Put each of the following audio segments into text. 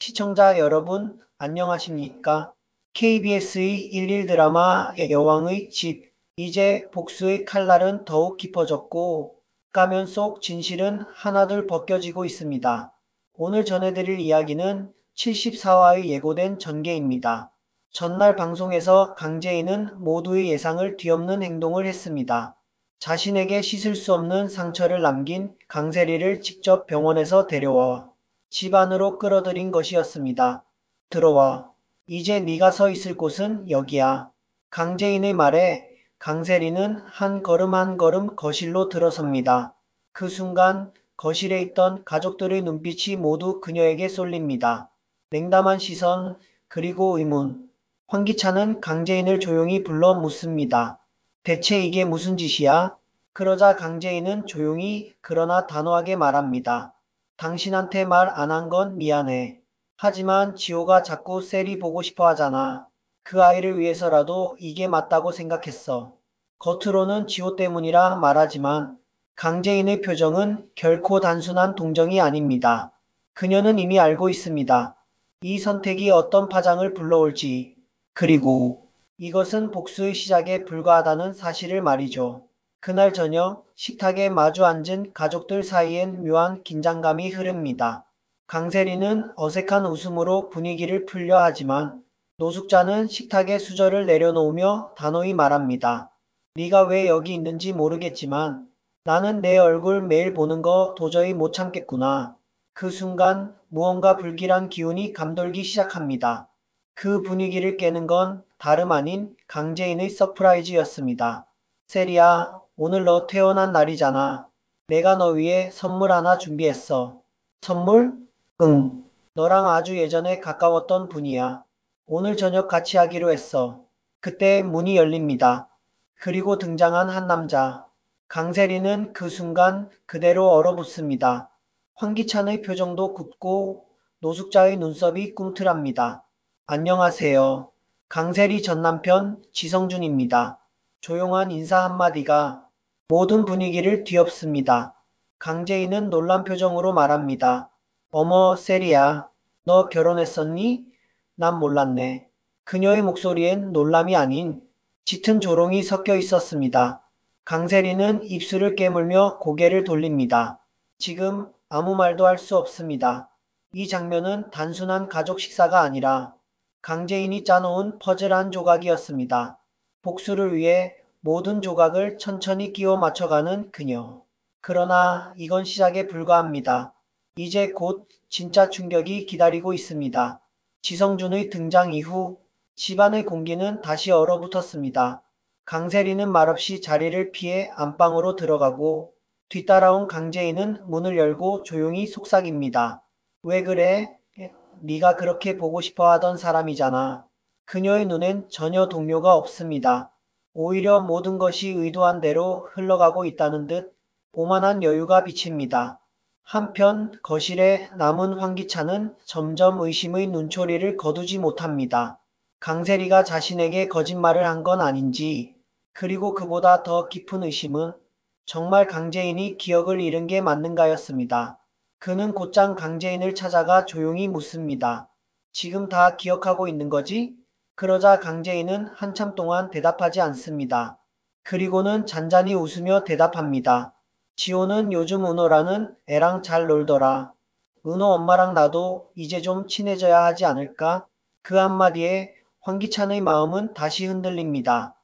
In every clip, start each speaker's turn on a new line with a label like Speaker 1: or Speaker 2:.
Speaker 1: 시청자 여러분, 안녕하십니까? KBS의 일일 드라마 여왕의 집, 이제 복수의 칼날은 더욱 깊어졌고, 가면 속 진실은 하나둘 벗겨지고 있습니다. 오늘 전해드릴 이야기는 74화의 예고된 전개입니다. 전날 방송에서 강재인은 모두의 예상을 뒤엎는 행동을 했습니다. 자신에게 씻을 수 없는 상처를 남긴 강세리를 직접 병원에서 데려와 집 안으로 끌어들인 것이었습니다. 들어와. 이제 네가 서 있을 곳은 여기야. 강재인의 말에 강세리는 한 걸음 한 걸음 거실로 들어섭니다. 그 순간 거실에 있던 가족들의 눈빛이 모두 그녀에게 쏠립니다. 냉담한 시선, 그리고 의문. 황기찬은 강재인을 조용히 불러 묻습니다. 대체 이게 무슨 짓이야? 그러자 강재인은 조용히 그러나 단호하게 말합니다. 당신한테 말 안 한 건 미안해. 하지만 지호가 자꾸 셀이 보고 싶어 하잖아. 그 아이를 위해서라도 이게 맞다고 생각했어. 겉으로는 지호 때문이라 말하지만 강재인의 표정은 결코 단순한 동정이 아닙니다. 그녀는 이미 알고 있습니다. 이 선택이 어떤 파장을 불러올지. 그리고 이것은 복수의 시작에 불과하다는 사실을 말이죠. 그날 저녁 식탁에 마주 앉은 가족들 사이엔 묘한 긴장감이 흐릅니다. 강세리는 어색한 웃음으로 분위기를 풀려 하지만 노숙자는 식탁에 수저를 내려놓으며 단호히 말합니다. 네가 왜 여기 있는지 모르겠지만 나는 내 얼굴 매일 보는 거 도저히 못 참겠구나. 그 순간 무언가 불길한 기운이 감돌기 시작합니다. 그 분위기를 깨는 건 다름 아닌 강재인의 서프라이즈였습니다. 세리야, 오늘 너 태어난 날이잖아. 내가 너 위해 선물 하나 준비했어. 선물? 응. 너랑 아주 예전에 가까웠던 분이야. 오늘 저녁 같이 하기로 했어. 그때 문이 열립니다. 그리고 등장한 한 남자. 강세리는 그 순간 그대로 얼어붙습니다. 황기찬의 표정도 굳고 노숙자의 눈썹이 꿈틀합니다. 안녕하세요. 강세리 전 남편 지성준입니다. 조용한 인사 한마디가 모든 분위기를 뒤엎습니다. 강재인은 놀란 표정으로 말합니다. 어머, 세리야. 너 결혼했었니? 난 몰랐네. 그녀의 목소리엔 놀람이 아닌 짙은 조롱이 섞여 있었습니다. 강세리는 입술을 깨물며 고개를 돌립니다. 지금 아무 말도 할 수 없습니다. 이 장면은 단순한 가족 식사가 아니라 강재인이 짜놓은 퍼즐 한 조각이었습니다. 복수를 위해 모든 조각을 천천히 끼워 맞춰가는 그녀. 그러나 이건 시작에 불과합니다. 이제 곧 진짜 충격이 기다리고 있습니다. 지성준의 등장 이후 집안의 공기는 다시 얼어붙었습니다. 강세리는 말없이 자리를 피해 안방으로 들어가고 뒤따라온 강재인은 문을 열고 조용히 속삭입니다. 왜 그래? 네가 그렇게 보고 싶어 하던 사람이잖아. 그녀의 눈엔 전혀 동요가 없습니다. 오히려 모든 것이 의도한 대로 흘러가고 있다는 듯 오만한 여유가 비칩니다. 한편 거실에 남은 황기찬은 점점 의심의 눈초리를 거두지 못합니다. 강세리가 자신에게 거짓말을 한 건 아닌지, 그리고 그보다 더 깊은 의심은 정말 강재인이 기억을 잃은 게 맞는가였습니다. 그는 곧장 강재인을 찾아가 조용히 묻습니다. 지금 다 기억하고 있는 거지? 그러자 강재인은 한참 동안 대답하지 않습니다. 그리고는 잔잔히 웃으며 대답합니다. 지호는 요즘 은호라는 애랑 잘 놀더라. 은호 엄마랑 나도 이제 좀 친해져야 하지 않을까? 그 한마디에 황기찬의 마음은 다시 흔들립니다.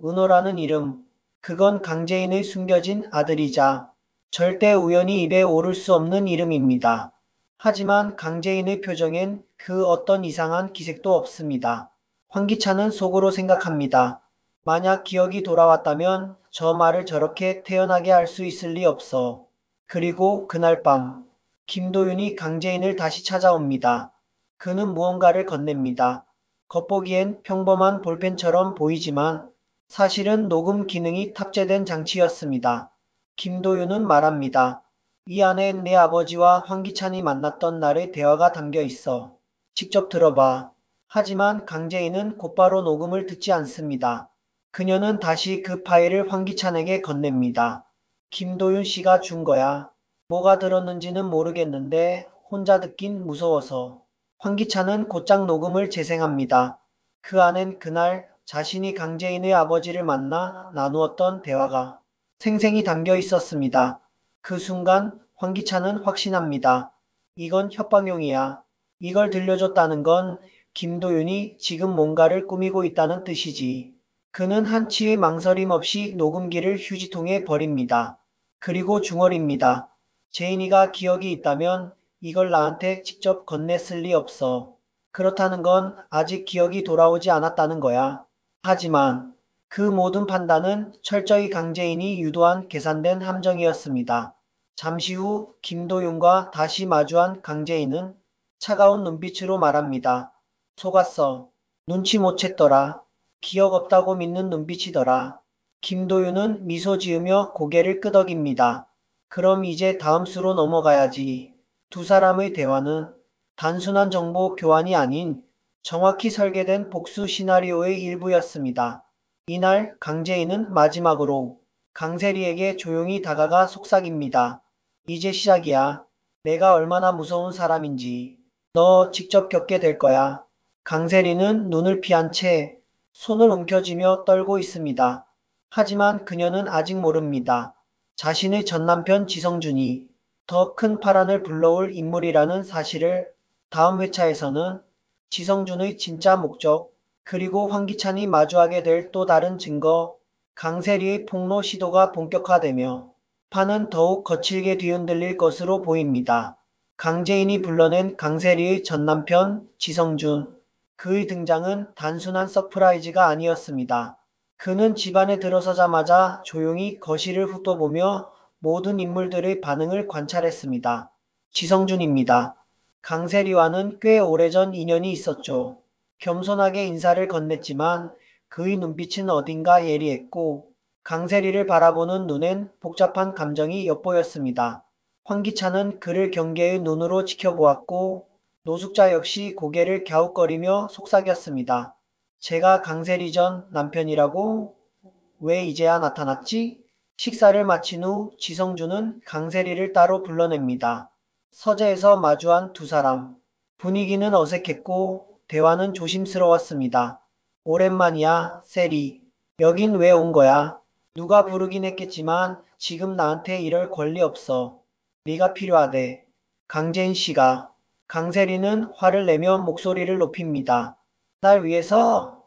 Speaker 1: 은호라는 이름, 그건 강재인의 숨겨진 아들이자 절대 우연히 입에 오를 수 없는 이름입니다. 하지만 강재인의 표정엔 그 어떤 이상한 기색도 없습니다. 황기찬은 속으로 생각합니다. 만약 기억이 돌아왔다면 저 말을 저렇게 태연하게 할 수 있을 리 없어. 그리고 그날 밤, 김도윤이 강재인을 다시 찾아옵니다. 그는 무언가를 건넵니다. 겉보기엔 평범한 볼펜처럼 보이지만 사실은 녹음 기능이 탑재된 장치였습니다. 김도윤은 말합니다. 이 안에 내 아버지와 황기찬이 만났던 날의 대화가 담겨 있어. 직접 들어봐. 하지만 강재인은 곧바로 녹음을 듣지 않습니다. 그녀는 다시 그 파일을 황기찬에게 건넵니다. 김도윤 씨가 준 거야. 뭐가 들었는지는 모르겠는데 혼자 듣긴 무서워서. 황기찬은 곧장 녹음을 재생합니다. 그 안엔 그날 자신이 강재인의 아버지를 만나 나누었던 대화가 생생히 담겨 있었습니다. 그 순간 황기찬은 확신합니다. 이건 협박용이야. 이걸 들려줬다는 건 김도윤이 지금 뭔가를 꾸미고 있다는 뜻이지. 그는 한치의 망설임 없이 녹음기를 휴지통에 버립니다. 그리고 중얼입니다. 제인이가 기억이 있다면 이걸 나한테 직접 건넸을 리 없어. 그렇다는 건 아직 기억이 돌아오지 않았다는 거야. 하지만 그 모든 판단은 철저히 강재인이 유도한 계산된 함정이었습니다. 잠시 후 김도윤과 다시 마주한 강재인은 차가운 눈빛으로 말합니다. 속았어. 눈치 못 챘더라. 기억 없다고 믿는 눈빛이더라. 김도윤은 미소 지으며 고개를 끄덕입니다. 그럼 이제 다음 수로 넘어가야지. 두 사람의 대화는 단순한 정보 교환이 아닌 정확히 설계된 복수 시나리오의 일부였습니다. 이날 강재인은 마지막으로 강세리에게 조용히 다가가 속삭입니다. 이제 시작이야. 내가 얼마나 무서운 사람인지 너 직접 겪게 될 거야. 강세리는 눈을 피한 채 손을 움켜쥐며 떨고 있습니다. 하지만 그녀는 아직 모릅니다. 자신의 전남편 지성준이 더 큰 파란을 불러올 인물이라는 사실을. 다음 회차에서는 지성준의 진짜 목적, 그리고 황기찬이 마주하게 될 또 다른 증거, 강세리의 폭로 시도가 본격화되며 판은 더욱 거칠게 뒤흔들릴 것으로 보입니다. 강재인이 불러낸 강세리의 전남편 지성준. 그의 등장은 단순한 서프라이즈가 아니었습니다. 그는 집안에 들어서자마자 조용히 거실을 훑어보며 모든 인물들의 반응을 관찰했습니다. 지성준입니다. 강세리와는 꽤 오래전 인연이 있었죠. 겸손하게 인사를 건넸지만 그의 눈빛은 어딘가 예리했고 강세리를 바라보는 눈엔 복잡한 감정이 엿보였습니다. 황기찬은 그를 경계의 눈으로 지켜보았고 노숙자 역시 고개를 갸웃거리며 속삭였습니다. 제가 강세리 전 남편이라고? 왜 이제야 나타났지? 식사를 마친 후 지성준은 강세리를 따로 불러냅니다. 서재에서 마주한 두 사람. 분위기는 어색했고 대화는 조심스러웠습니다. 오랜만이야, 세리. 여긴 왜 온 거야? 누가 부르긴 했겠지만 지금 나한테 이럴 권리 없어. 네가 필요하대. 강재인 씨가. 강세리는 화를 내며 목소리를 높입니다. 날 위해서?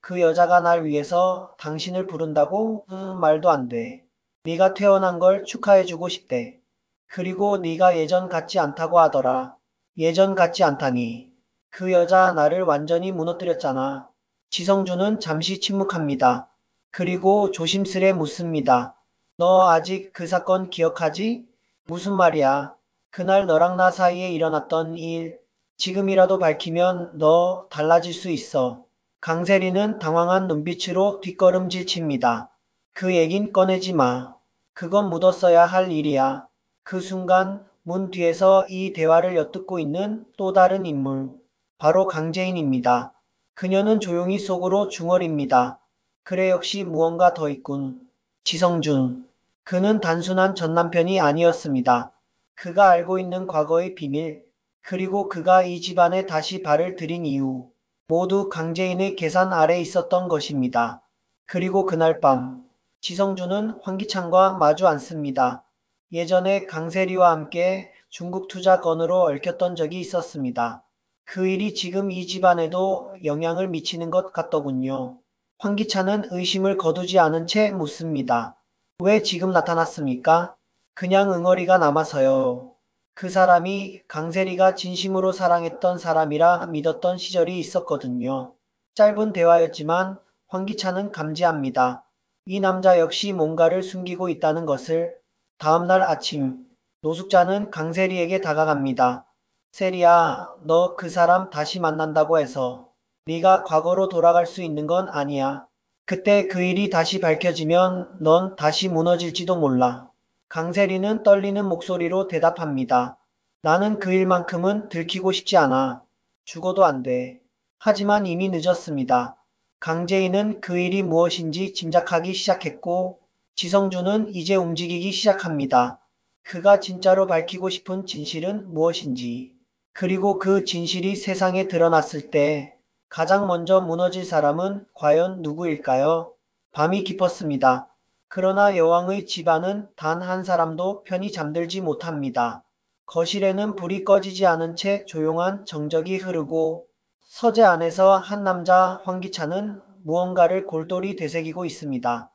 Speaker 1: 그 여자가 날 위해서 당신을 부른다고? 말도 안 돼. 네가 퇴원한 걸 축하해주고 싶대. 그리고 네가 예전 같지 않다고 하더라. 예전 같지 않다니. 그 여자 나를 완전히 무너뜨렸잖아. 지성준은 잠시 침묵합니다. 그리고 조심스레 묻습니다. 너 아직 그 사건 기억하지? 무슨 말이야? 그날 너랑 나 사이에 일어났던 일. 지금이라도 밝히면 너 달라질 수 있어. 강세리는 당황한 눈빛으로 뒷걸음질 칩니다. 그 얘긴 꺼내지 마. 그건 묻었어야 할 일이야. 그 순간 문 뒤에서 이 대화를 엿듣고 있는 또 다른 인물. 바로 강재인입니다. 그녀는 조용히 속으로 중얼입니다. 그래 역시 무언가 더 있군. 지성준. 그는 단순한 전남편이 아니었습니다. 그가 알고 있는 과거의 비밀, 그리고 그가 이 집안에 다시 발을 들인 이유, 모두 강재인의 계산 아래 있었던 것입니다. 그리고 그날 밤, 지성준은 황기찬과 마주 앉습니다. 예전에 강세리와 함께 중국 투자 건으로 얽혔던 적이 있었습니다. 그 일이 지금 이 집안에도 영향을 미치는 것 같더군요. 황기찬은 의심을 거두지 않은 채 묻습니다. 왜 지금 나타났습니까? 그냥 응어리가 남아서요. 그 사람이 강세리가 진심으로 사랑했던 사람이라 믿었던 시절이 있었거든요. 짧은 대화였지만 황기찬은 감지합니다. 이 남자 역시 뭔가를 숨기고 있다는 것을. 다음날 아침, 노숙자는 강세리에게 다가갑니다. 세리야, 너 그 사람 다시 만난다고 해서 네가 과거로 돌아갈 수 있는 건 아니야. 그때 그 일이 다시 밝혀지면 넌 다시 무너질지도 몰라. 강세리는 떨리는 목소리로 대답합니다. 나는 그 일만큼은 들키고 싶지 않아. 죽어도 안 돼. 하지만 이미 늦었습니다. 강재인은 그 일이 무엇인지 짐작하기 시작했고 지성준은 이제 움직이기 시작합니다. 그가 진짜로 밝히고 싶은 진실은 무엇인지. 그리고 그 진실이 세상에 드러났을 때 가장 먼저 무너질 사람은 과연 누구일까요? 밤이 깊었습니다. 그러나 여왕의 집안은 단 한 사람도 편히 잠들지 못합니다. 거실에는 불이 꺼지지 않은 채 조용한 정적이 흐르고 서재 안에서 한 남자 황기찬은 무언가를 골똘히 되새기고 있습니다.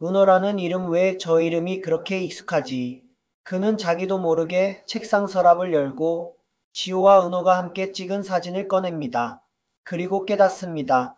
Speaker 1: 은호라는 이름 외에 저 이름이 그렇게 익숙하지. 그는 자기도 모르게 책상 서랍을 열고 지호와 은호가 함께 찍은 사진을 꺼냅니다. 그리고 깨닫습니다.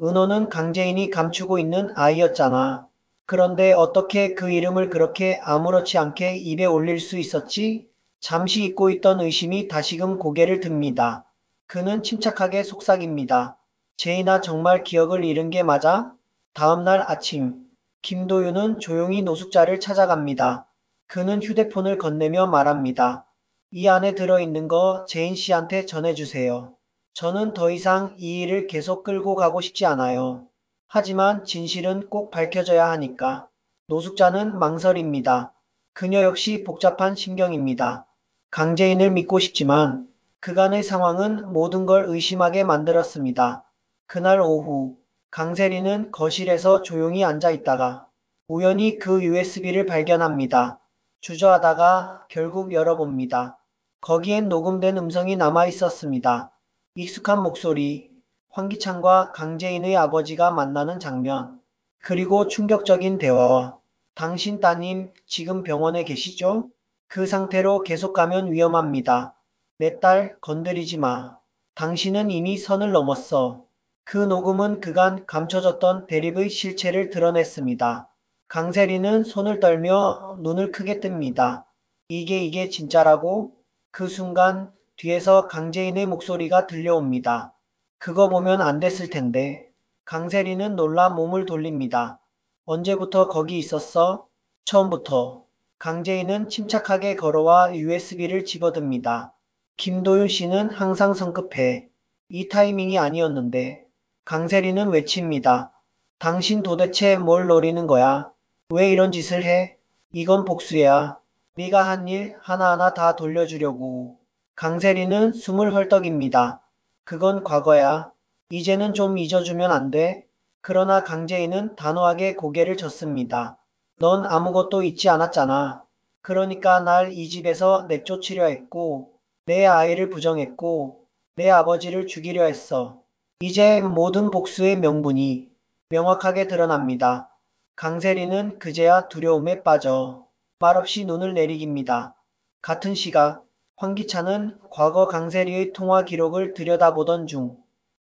Speaker 1: 은호는 강재인이 감추고 있는 아이였잖아. 그런데 어떻게 그 이름을 그렇게 아무렇지 않게 입에 올릴 수 있었지? 잠시 잊고 있던 의심이 다시금 고개를 듭니다. 그는 침착하게 속삭입니다. 제인아 정말 기억을 잃은 게 맞아? 다음 날 아침, 김도윤은 조용히 노숙자를 찾아갑니다. 그는 휴대폰을 건네며 말합니다. 이 안에 들어있는 거 제인 씨한테 전해주세요. 저는 더 이상 이 일을 계속 끌고 가고 싶지 않아요. 하지만 진실은 꼭 밝혀져야 하니까. 노숙자는 망설입니다. 그녀 역시 복잡한 심경입니다. 강재인을 믿고 싶지만 그간의 상황은 모든 걸 의심하게 만들었습니다. 그날 오후 강세리는 거실에서 조용히 앉아 있다가 우연히 그 USB를 발견합니다. 주저하다가 결국 열어봅니다. 거기엔 녹음된 음성이 남아 있었습니다. 익숙한 목소리, 황기찬과 강재인의 아버지가 만나는 장면, 그리고 충격적인 대화와 당신 따님 지금 병원에 계시죠? 그 상태로 계속 가면 위험합니다. 내 딸 건드리지 마. 당신은 이미 선을 넘었어. 그 녹음은 그간 감춰졌던 대립의 실체를 드러냈습니다. 강세리는 손을 떨며 눈을 크게 뜹니다. 이게 진짜라고? 그 순간 뒤에서 강재인의 목소리가 들려옵니다. 그거 보면 안 됐을 텐데. 강세리는 놀라 몸을 돌립니다. 언제부터 거기 있었어? 처음부터. 강재인은 침착하게 걸어와 USB를 집어듭니다. 김도윤 씨는 항상 성급해. 이 타이밍이 아니었는데. 강세리는 외칩니다. 당신 도대체 뭘 노리는 거야? 왜 이런 짓을 해? 이건 복수야. 네가 한 일 하나하나 다 돌려주려고. 강세리는 숨을 헐떡입니다. 그건 과거야. 이제는 좀 잊어주면 안 돼? 그러나 강재인은 단호하게 고개를 젓습니다. 넌 아무것도 잊지 않았잖아. 그러니까 날 이 집에서 내쫓으려 했고, 내 아이를 부정했고, 내 아버지를 죽이려 했어. 이제 모든 복수의 명분이 명확하게 드러납니다. 강세리는 그제야 두려움에 빠져 말없이 눈을 내리깁니다. 같은 시각 황기찬은 과거 강세리의 통화 기록을 들여다보던 중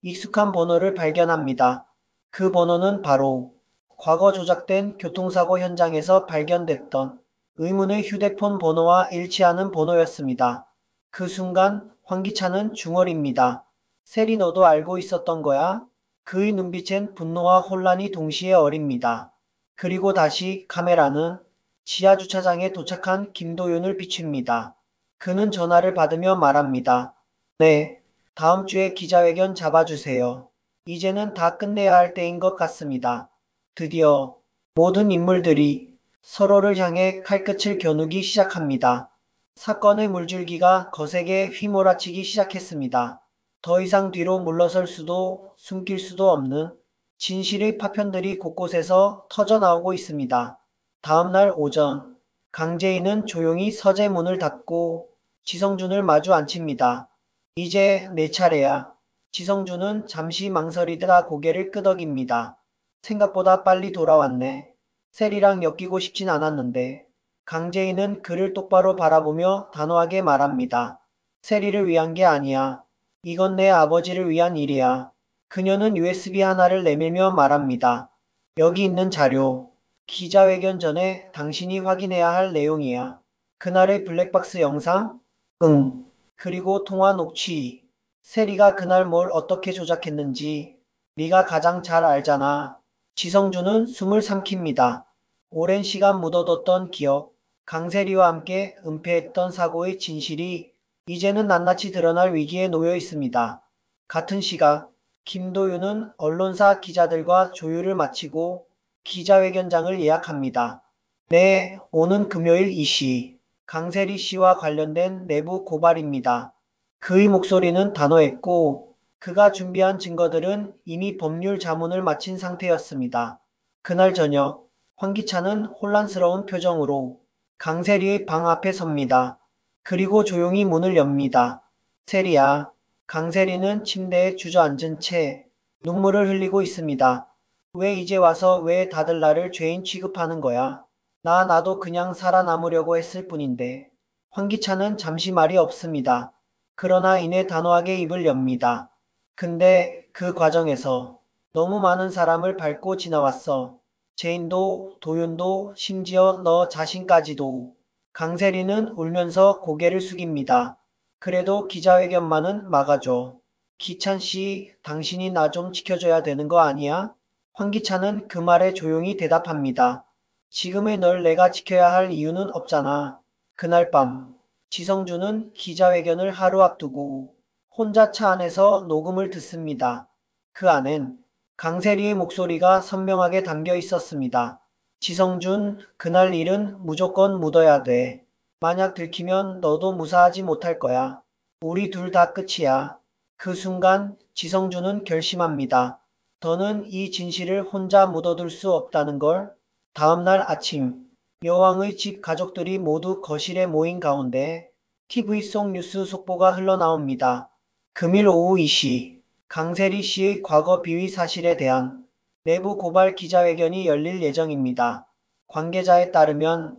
Speaker 1: 익숙한 번호를 발견합니다. 그 번호는 바로 과거 조작된 교통사고 현장에서 발견됐던 의문의 휴대폰 번호와 일치하는 번호였습니다. 그 순간 황기찬은 중얼입니다. 세리 너도 알고 있었던 거야? 그의 눈빛엔 분노와 혼란이 동시에 어립니다. 그리고 다시 카메라는 지하 주차장에 도착한 김도윤을 비춥니다. 그는 전화를 받으며 말합니다. 네, 다음 주에 기자회견 잡아주세요. 이제는 다 끝내야 할 때인 것 같습니다. 드디어 모든 인물들이 서로를 향해 칼끝을 겨누기 시작합니다. 사건의 물줄기가 거세게 휘몰아치기 시작했습니다. 더 이상 뒤로 물러설 수도 숨길 수도 없는 진실의 파편들이 곳곳에서 터져나오고 있습니다. 다음 날 오전, 강재인은 조용히 서재 문을 닫고 지성준을 마주 앉힙니다. 이제 내 차례야. 지성준은 잠시 망설이다가 고개를 끄덕입니다. 생각보다 빨리 돌아왔네. 셀이랑 엮이고 싶진 않았는데. 강재인은 그를 똑바로 바라보며 단호하게 말합니다. 셀이를 위한 게 아니야. 이건 내 아버지를 위한 일이야. 그녀는 USB 하나를 내밀며 말합니다. 여기 있는 자료. 기자회견 전에 당신이 확인해야 할 내용이야. 그날의 블랙박스 영상? 응. 그리고 통화 녹취. 세리가 그날 뭘 어떻게 조작했는지 네가 가장 잘 알잖아. 지성준은 숨을 삼킵니다. 오랜 시간 묻어뒀던 기억, 강세리와 함께 은폐했던 사고의 진실이 이제는 낱낱이 드러날 위기에 놓여 있습니다. 같은 시각 김도윤은 언론사 기자들과 조율을 마치고 기자회견장을 예약합니다. 네, 오는 금요일 2시 강세리 씨와 관련된 내부 고발입니다. 그의 목소리는 단호했고 그가 준비한 증거들은 이미 법률 자문을 마친 상태였습니다. 그날 저녁 황기찬은 혼란스러운 표정으로 강세리의 방 앞에 섭니다. 그리고 조용히 문을 엽니다. 세리야. 강세리는 침대에 주저앉은 채 눈물을 흘리고 있습니다. 왜 이제 와서 왜 다들 나를 죄인 취급하는 거야? 나도 그냥 살아남으려고 했을 뿐인데. 황기찬은 잠시 말이 없습니다. 그러나 이내 단호하게 입을 엽니다. 근데 그 과정에서 너무 많은 사람을 밟고 지나왔어. 제인도, 도윤도, 심지어 너 자신까지도. 강세리는 울면서 고개를 숙입니다. 그래도 기자회견만은 막아줘. 기찬 씨, 당신이 나 좀 지켜줘야 되는 거 아니야? 황기찬은 그 말에 조용히 대답합니다. 지금의 널 내가 지켜야 할 이유는 없잖아. 그날 밤, 지성준은 기자회견을 하루 앞두고 혼자 차 안에서 녹음을 듣습니다. 그 안엔 강세리의 목소리가 선명하게 담겨 있었습니다. 지성준, 그날 일은 무조건 묻어야 돼. 만약 들키면 너도 무사하지 못할 거야. 우리 둘 다 끝이야. 그 순간 지성준은 결심합니다. 더는 이 진실을 혼자 묻어둘 수 없다는 걸. 다음날 아침, 여왕의 집 가족들이 모두 거실에 모인 가운데 TV 속 뉴스 속보가 흘러나옵니다. 금일 오후 2시, 강세리 씨의 과거 비위 사실에 대한 내부 고발 기자회견이 열릴 예정입니다. 관계자에 따르면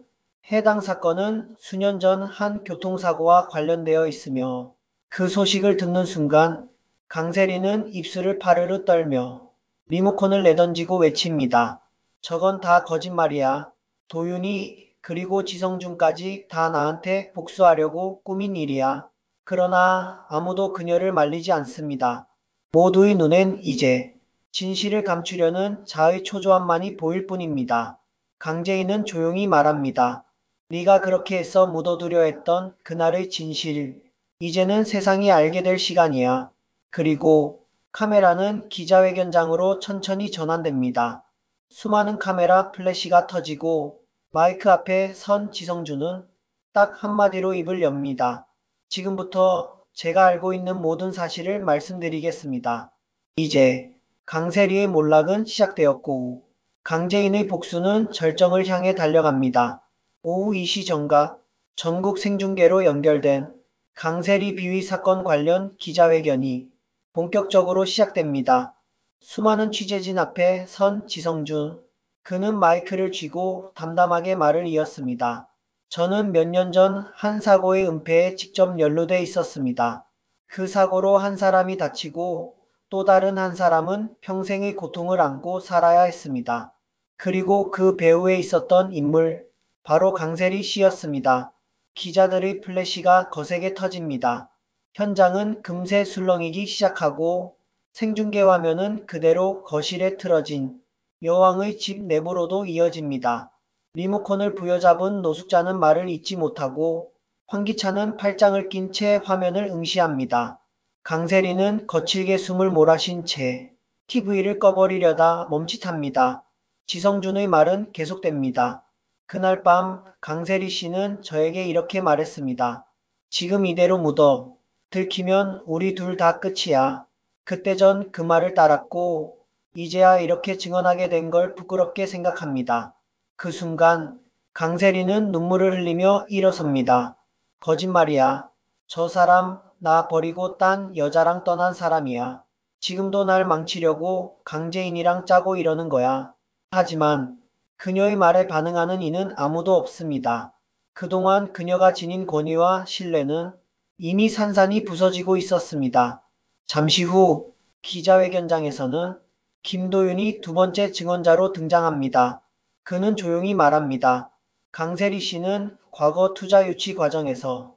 Speaker 1: 해당 사건은 수년 전 한 교통사고와 관련되어 있으며 그 소식을 듣는 순간 강세리는 입술을 파르르 떨며 리모컨을 내던지고 외칩니다. 저건 다 거짓말이야. 도윤이 그리고 지성준까지 다 나한테 복수하려고 꾸민 일이야. 그러나 아무도 그녀를 말리지 않습니다. 모두의 눈엔 이제 진실을 감추려는 자의 초조함만이 보일 뿐입니다. 강재인은 조용히 말합니다. 네가 그렇게 애써 묻어두려 했던 그날의 진실. 이제는 세상이 알게 될 시간이야. 그리고 카메라는 기자회견장으로 천천히 전환됩니다. 수많은 카메라 플래시가 터지고 마이크 앞에 선 지성준은 딱 한마디로 입을 엽니다. 지금부터 제가 알고 있는 모든 사실을 말씀드리겠습니다. 이제 강세리의 몰락은 시작되었고 강재인의 복수는 절정을 향해 달려갑니다. 오후 2시 정각 전국 생중계로 연결된 강세리 비위 사건 관련 기자회견이 본격적으로 시작됩니다. 수많은 취재진 앞에 선 지성준. 그는 마이크를 쥐고 담담하게 말을 이었습니다. 저는 몇 년 전 한 사고의 은폐에 직접 연루돼 있었습니다. 그 사고로 한 사람이 다치고 또 다른 한 사람은 평생의 고통을 안고 살아야 했습니다. 그리고 그 배후에 있었던 인물, 바로 강세리 씨였습니다. 기자들의 플래시가 거세게 터집니다. 현장은 금세 술렁이기 시작하고 생중계 화면은 그대로 거실에 틀어진 여왕의 집 내부로도 이어집니다. 리모컨을 부여잡은 노숙자는 말을 잇지 못하고 황기찬은 팔짱을 낀 채 화면을 응시합니다. 강세리는 거칠게 숨을 몰아쉰 채 TV를 꺼버리려다 멈칫합니다. 지성준의 말은 계속됩니다. 그날 밤 강세리 씨는 저에게 이렇게 말했습니다. 지금 이대로 묻어. 들키면 우리 둘 다 끝이야. 그때 전 그 말을 따랐고 이제야 이렇게 증언하게 된 걸 부끄럽게 생각합니다. 그 순간 강세리는 눈물을 흘리며 일어섭니다. 거짓말이야. 저 사람 나 버리고 딴 여자랑 떠난 사람이야. 지금도 날 망치려고 강재인이랑 짜고 이러는 거야. 하지만 그녀의 말에 반응하는 이는 아무도 없습니다. 그동안 그녀가 지닌 권위와 신뢰는 이미 산산이 부서지고 있었습니다. 잠시 후 기자회견장에서는 김도윤이 두 번째 증언자로 등장합니다. 그는 조용히 말합니다. 강세리 씨는 과거 투자 유치 과정에서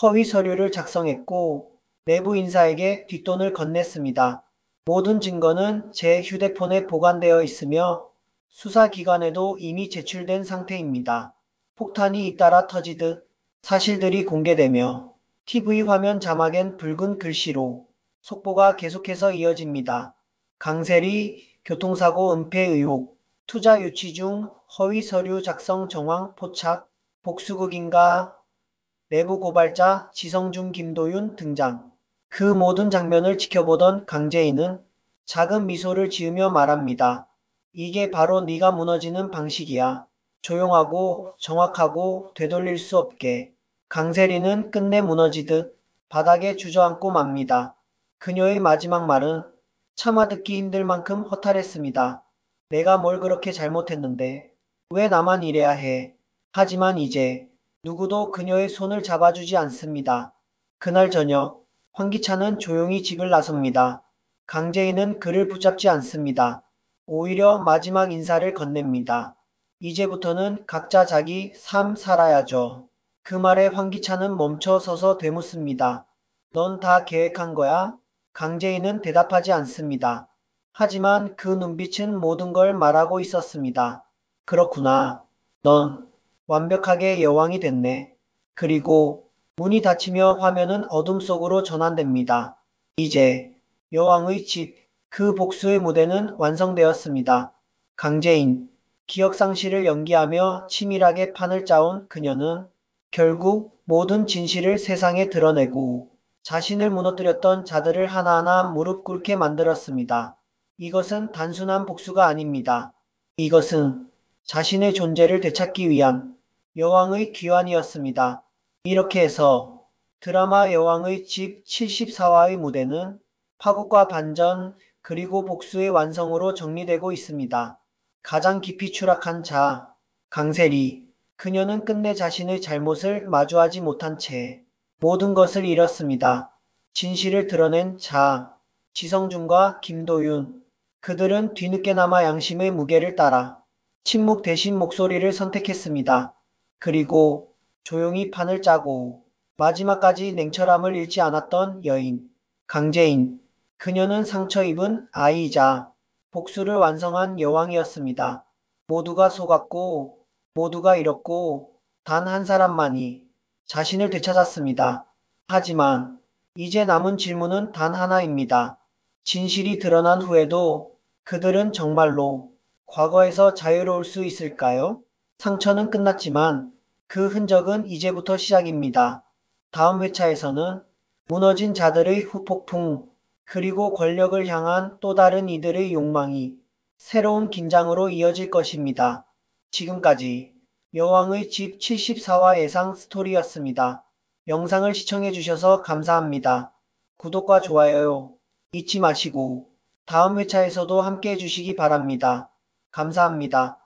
Speaker 1: 허위 서류를 작성했고 내부 인사에게 뒷돈을 건넸습니다. 모든 증거는 제 휴대폰에 보관되어 있으며 수사기관에도 이미 제출된 상태입니다. 폭탄이 잇따라 터지듯 사실들이 공개되며 TV 화면 자막엔 붉은 글씨로 속보가 계속해서 이어집니다. 강세리 교통사고 은폐 의혹, 투자 유치 중 허위 서류 작성 정황 포착, 복수극인가? 내부 고발자 지성중 김도윤 등장. 그 모든 장면을 지켜보던 강재인은 작은 미소를 지으며 말합니다. 이게 바로 네가 무너지는 방식이야. 조용하고 정확하고 되돌릴 수 없게. 강세리는 끝내 무너지듯 바닥에 주저앉고 맙니다. 그녀의 마지막 말은 차마 듣기 힘들 만큼 허탈했습니다. 내가 뭘 그렇게 잘못했는데 왜 나만 이래야 해. 하지만 이제 누구도 그녀의 손을 잡아주지 않습니다. 그날 저녁 황기찬은 조용히 집을 나섭니다. 강재인은 그를 붙잡지 않습니다. 오히려 마지막 인사를 건넵니다. 이제부터는 각자 자기 삶 살아야죠. 그 말에 황기찬은 멈춰 서서 되묻습니다. 넌 다 계획한 거야? 강재인은 대답하지 않습니다. 하지만 그 눈빛은 모든 걸 말하고 있었습니다. 그렇구나. 넌 완벽하게 여왕이 됐네. 그리고 문이 닫히며 화면은 어둠 속으로 전환됩니다. 이제 여왕의 집, 그 복수의 무대는 완성되었습니다. 강재인, 기억상실을 연기하며 치밀하게 판을 짜온 그녀는 결국 모든 진실을 세상에 드러내고 자신을 무너뜨렸던 자들을 하나하나 무릎 꿇게 만들었습니다. 이것은 단순한 복수가 아닙니다. 이것은 자신의 존재를 되찾기 위한 여왕의 귀환이었습니다. 이렇게 해서 드라마 여왕의 집 74화의 무대는 파국과 반전 그리고 복수의 완성으로 정리되고 있습니다. 가장 깊이 추락한 자, 강세리. 그녀는 끝내 자신의 잘못을 마주하지 못한 채 모든 것을 잃었습니다. 진실을 드러낸 자, 지성준과 김도윤. 그들은 뒤늦게나마 양심의 무게를 따라 침묵 대신 목소리를 선택했습니다. 그리고 조용히 판을 짜고 마지막까지 냉철함을 잃지 않았던 여인, 강재인. 그녀는 상처 입은 아이이자 복수를 완성한 여왕이었습니다. 모두가 속았고 모두가 잃었고 단 한 사람만이 자신을 되찾았습니다. 하지만 이제 남은 질문은 단 하나입니다. 진실이 드러난 후에도 그들은 정말로 과거에서 자유로울 수 있을까요? 상처는 끝났지만 그 흔적은 이제부터 시작입니다. 다음 회차에서는 무너진 자들의 후폭풍, 그리고 권력을 향한 또 다른 이들의 욕망이 새로운 긴장으로 이어질 것입니다. 지금까지 여왕의 집 74화 예상 스토리였습니다. 영상을 시청해주셔서 감사합니다. 구독과 좋아요 잊지 마시고 다음 회차에서도 함께 해주시기 바랍니다. 감사합니다.